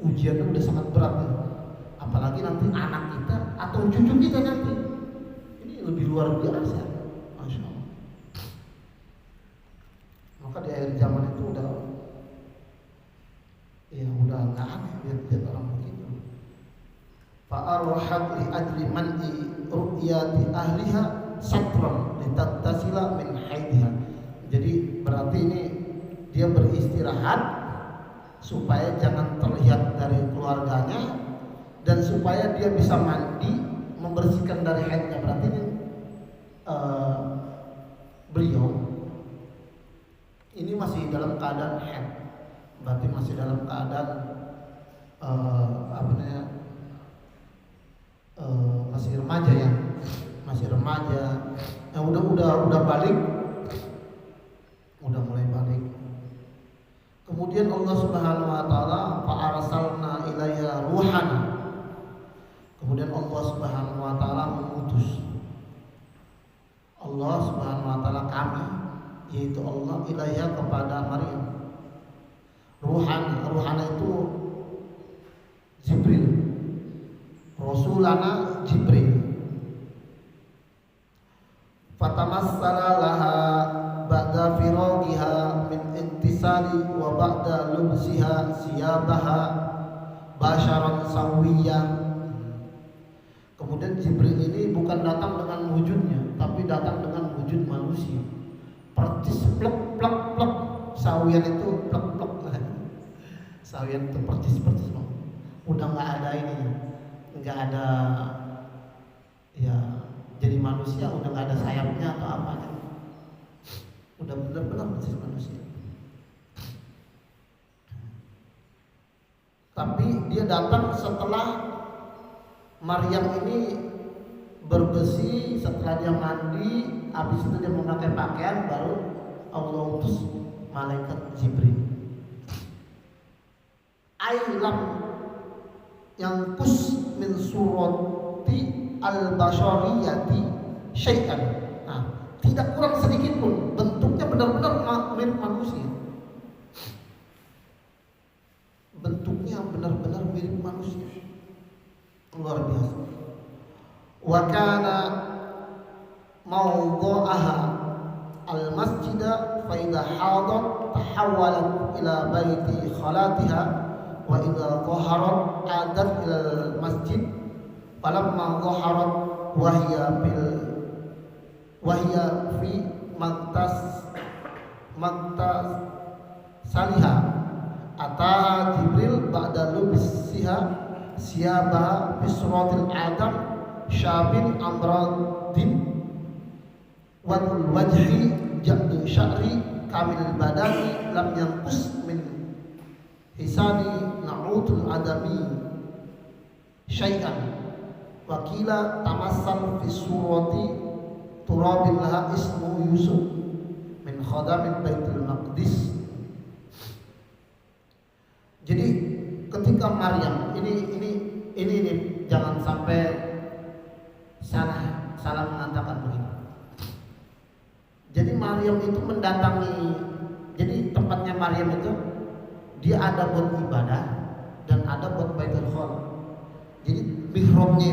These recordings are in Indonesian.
ujiannya udah sangat berat ya. Apalagi nanti anak kita atau cucu kita nanti, ini lebih luar biasa, masya Allah. Maka di akhir zaman itu udah nggak aneh lihat orang begitu. Fa'arhat li ajli man'i ru'yati ahliha satran litattasila min haidiha. Jadi berarti ini dia beristirahat supaya jangan terlihat dari keluarganya dan supaya dia bisa mandi membersihkan dari haidnya. Berarti ini beliau ini masih dalam keadaan haid, berarti masih dalam keadaan masih remaja ya, masih remaja. Yang udah balik, udah mulai balik. Kemudian Allah Subhanahu wa taala fa arsalna ilaiha ruhan. Kemudian Allah Subhanahu wa taala mengutus. Allah Subhanahu wa taala kami, yaitu Allah, ilaiha kepada Maryam. Ruhan itu Jibril. Rasulana Jibril. Fatamassala laha ba'da firagiha min intisali wa ba'da lubsiha siyabaha basharan sawiyah. Kemudian Jibril ini bukan datang dengan wujudnya, tapi datang dengan wujud manusia. Percis plek plek plek. Sawiyan itu plek plek. Sawiyan itu percis. Udah nggak ada ini, nggak ada ya. Jadi manusia udah nggak ada sayapnya atau apanya. Udah benar-benar persis manusia. Tapi dia datang setelah Maryam ini berbesi, setelah dia mandi, habis itu dia memakai pakaian, baru Allah utus malaikat Jibril. Ailam yang kus min surati al-bashariyati syai'an. Nah, tidak kurang sedikit pun, bentuknya benar-benar mirip manusia. Bentuknya benar-benar mirip manusia. Luar biasa. Wa kana mawdu'aha al-masjida fa idha hadat tahawwalat ila baiti khalatiha wa idha dhaharat adat ila al-masjid falamma dhaharat wahya fi maktas saliha ataha Jibril ba'da lubsiha siyabah bisratil adam syabin amradin wadul wajhi jabdu sya'ri kamil badani lam yanqus min hisani na'utul adami syai'an wakila tamassal fi surati turabin laha ismu Yusuf min khadamin Baitul Maqdis. Jadi ketika Maryam ini jangan sampai salah mengatakan begitu. Jadi Maryam itu mendatangi, jadi tempatnya Maryam itu dia ada buat ibadah dan ada buat Baitul Khala. Jadi mihrabnya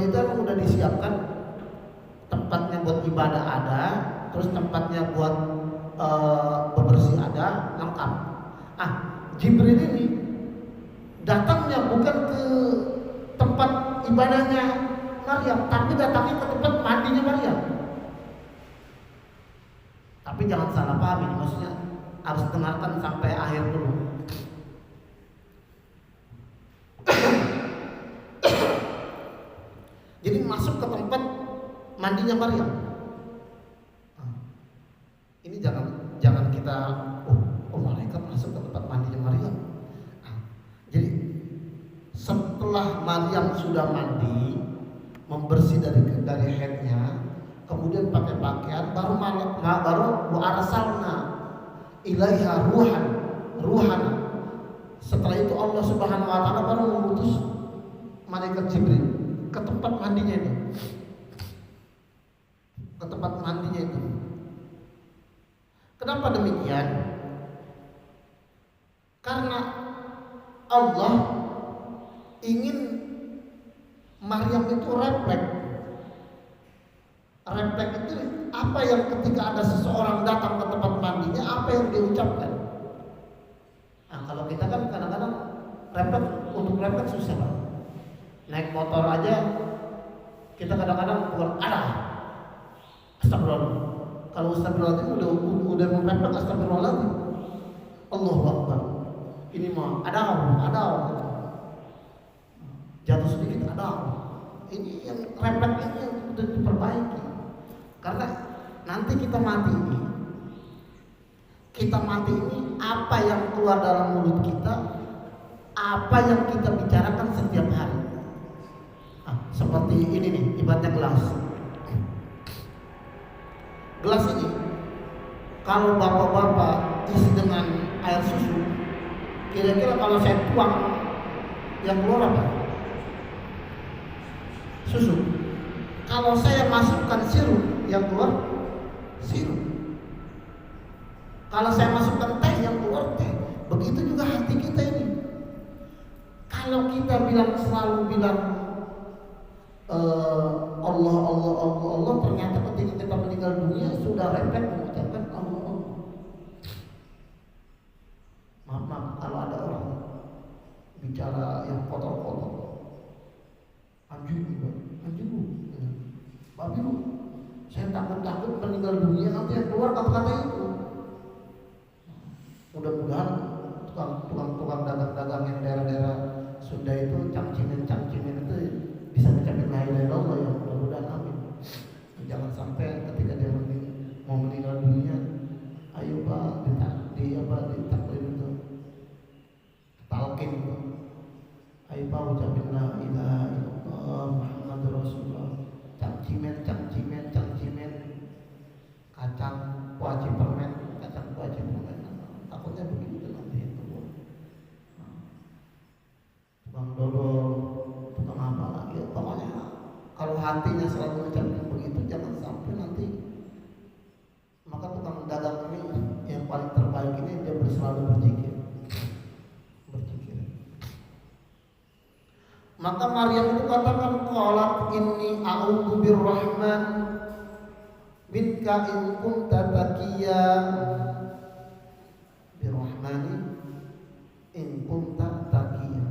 itu emang udah disiapkan, tempatnya buat ibadah ada, terus tempatnya buat bebersih ada, lengkap. Jibril ini datangnya bukan ke tempat ibadahnya Maryam, tapi datangnya ke tempat mandinya Maryam. Tapi jangan salah paham ini, maksudnya harus dengarkan sampai akhir dulu. Jadi masuk ke tempat mandinya Maryam. Ini jangan kita malaikat masuk ke tempat mandinya Maryam. Jadi setelah Maryam sudah mandi, membersih dari haidnya, kemudian pakai pakaian, baru arsalna ilaiha ruhan. Setelah itu Allah Subhanahu wa taala baru mengutus malaikat Jibril ke tempat mandinya itu. Kenapa demikian? Karena Allah ingin Maryam itu refleks. Refleks itu apa yang ketika ada seseorang datang ke tempat mandinya, apa yang dia ucapkan. Nah, kalau kita kan kadang-kadang untuk refleks susah. Naik motor aja kita kadang-kadang bukan ada astagfirullah. Kalau astagfirullah udah merefleks astagfirullah, Allahu Akbar. Ini mah ada jatuh sedikit ada. Ini yang refleks ini yang udah diperbaiki. Karena nanti kita mati ini apa yang keluar dalam mulut kita, apa yang kita bicarakan setiap hari. Seperti ini nih, ibaratnya gelas ini kalau bapak-bapak isi dengan air susu, kira-kira kalau saya tuang yang keluar apa? Susu. Kalau saya masukkan sirup, yang keluar sirup. Kalau saya masukkan teh, yang keluar teh. Begitu juga hati kita ini. Kalau kita selalu bilang Allah, ternyata ketika kita meninggal dunia sudah refleks mengucapkan Allah. Maaf, kalau ada orang bicara yang kotor-kotor, anjing, babi lu, saya takut meninggal dunia nanti yang keluar kata-kata itu. Mudah-mudahan tukang dagang-dagang yang daerah-daerah Sunda itu cangcimen itu bisa mencapai la ilaha illallah, ya mudah-mudahan, amin. Jangan sampai ketika dia mau meninggal dunia, ayo Pak ditaklim itu, talqin itu, ayo Pak ucapin la ilaha illallah Muhammadur Rasulullah. Cangcimen kacang kuaci permen, takutnya begitu nanti itu. Tukang dodol, tukang apa lagi, pokoknya kalau hatinya selalu mengucapkan begitu, jangan sampai nanti. Maka tukang dagang ini yang paling terbaik ini dia selalu berzikir. Maka Maryam itu katakan, qalat inni a'udzu birrahman minka in kunta taqiya. Birrahmani in kunta taqiya.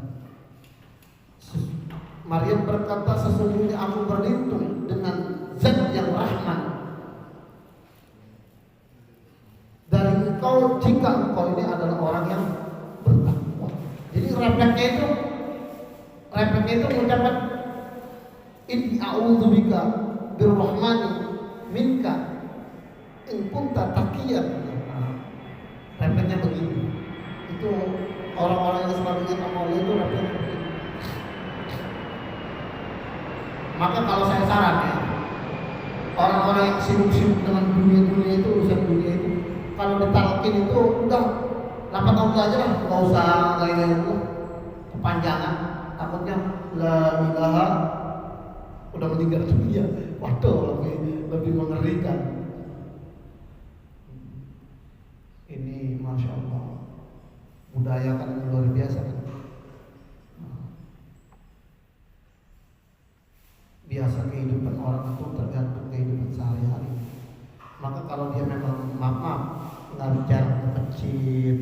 Maryam berkata, sesungguhnya aku berlindung dengan Zat yang Rahman dari engkau jika engkau ini adalah orang yang bertakwa. Jadi refleksnya itu mengucapkan inni a'udzubika birrahmani minka in kunta taqiyan. Refleksnya begini. Itu orang-orang yang selalu ingat sama Allah itu refleksnya begini. Maka kalau saya saran ya, orang-orang yang sibuk-sibuk dengan dunia itu, urusan dunia itu, kalau ditalkin itu udah 8 tahun aja lah, nggak usah itu kepanjangan. Takutnya la ilaha udah meninggal dunia, waduh lebih mengerikan. Ini masya Allah, budaya kan luar biasa kan. Biasa kehidupan orang itu tergantung kehidupan sehari-hari. Maka kalau dia memang maaf nggak jarang ke masjid,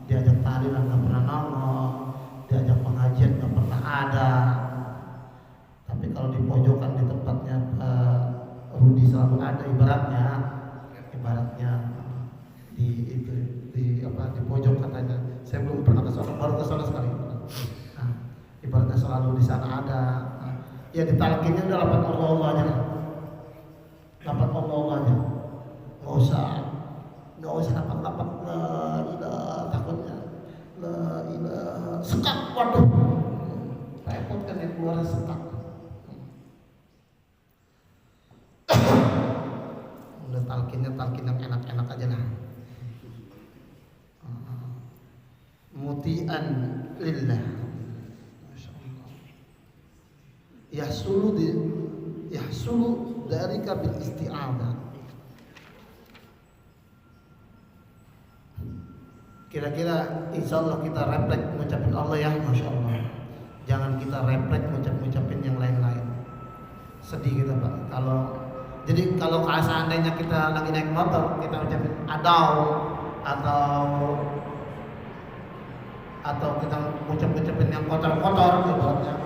diajak tari nggak pernah nongol, diajak pengajian nggak pernah ada. Tapi kalau di pojokan di tempatnya Rudi selalu ada, ibaratnya di pojok katanya. Saya belum pernah ke sana, baru ke sana sekali. Ibaratnya selalu di sana ada. Ya ditalkinnya udah dapat Allah aja, dapat Allah aja. Nggak usah dapat la ilaha, takutnya la ilaha sekak, waduh repot kan yang keluar sekak. Udah talkin yang enak-enak aja lah. Muti'an lillah. Yahsulu dzalika bil isti'adzah. Kira-kira insya Allah kita refleks mengucapin Allah ya, masya Allah. Jangan kita refleks ngucapin yang lain-lain. Sedih kita Pak. Kalau seandainya kita lagi naik motor, kita ucapin adau atau kita ngucapin yang kotor-kotor ibaratnya.